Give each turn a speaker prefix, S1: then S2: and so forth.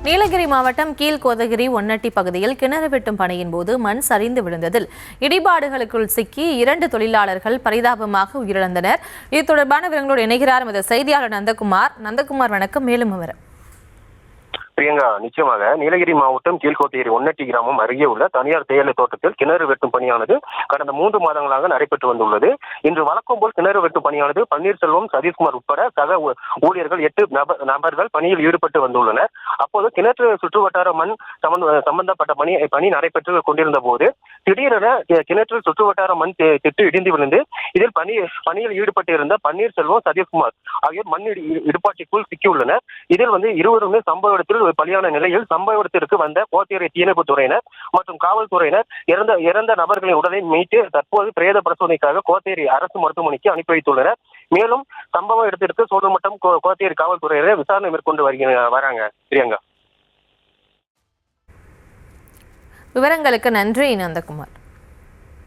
S1: நீலகிரி மாவட்டம் கீழ்கோதகிரி ஒன்னட்டி பகுதியில் கிணறு வெட்டும் பணியின் போது மண் சரிந்து விழுந்ததில் இடிபாடுகளுக்குள் சிக்கி 2 தொழிலாளர்கள் பரிதாபமாக உயிரிழந்தனர். இது தொடர்பான விவரங்களோடு இணைகிறார் எமது செய்தியாளர் நந்தகுமார். வணக்கம். மேலும் விவரம்.
S2: பிரியங்கா, நிச்சயமாக நீலகிரி மாவட்டம் கீழ்கோத்தகிரி ஒன்னட்டி கிராமம் அருகே உள்ள தனியார் தேயிலை தோட்டத்தில் கிணறு வெட்டும் பணியானது கடந்த 3 மாதங்களாக நடைபெற்று வந்துள்ளது. இன்று வழக்கம் போல் கிணறு வெட்டும் பணியானது பன்னீர்செல்வம், சதீஷ்குமார் உட்பட சக ஊழியர்கள் 8 நபர்கள் பணியில் ஈடுபட்டு வந்துள்ளனர். அப்போது கிணற்று சுற்றுவட்டார மண் சம்பந்தப்பட்ட பணி நடைபெற்று கொண்டிருந்த போது திடீரென கிணற்று சுற்றுவட்டார மண் திட்டு இடிந்து விழுந்து இதில் பணியில் ஈடுபட்டிருந்த பன்னீர்செல்வம், சதீஷ்குமார் ஆகியோர் மண் இடுபாட்டிற்குள் சிக்கியுள்ளனர். இதில் இருவருமே சம்பவ இடத்தில் பலியான நிலையில் சம்பவ இடத்திற்கு வந்த கோத்தகிரி தீயணைப்பு துறையினர் மற்றும் காவல்துறையினர் இறந்த நபர்களின் உடலை மீட்டு தற்போது பிரேத பரிசோதனைக்காக கோத்தகிரி அரசு மருத்துவமனைக்கு அனுப்பி வைத்துள்ளனர். மேலும் சம்பவ இடத்திற்கு சோழமட்டம் கோத்தகிரி காவல்துறையினர் விசாரணை மேற்கொண்டு வராங்க. பிரியங்கா,
S1: விவரங்களுக்கு நன்றி நந்தகுமார்.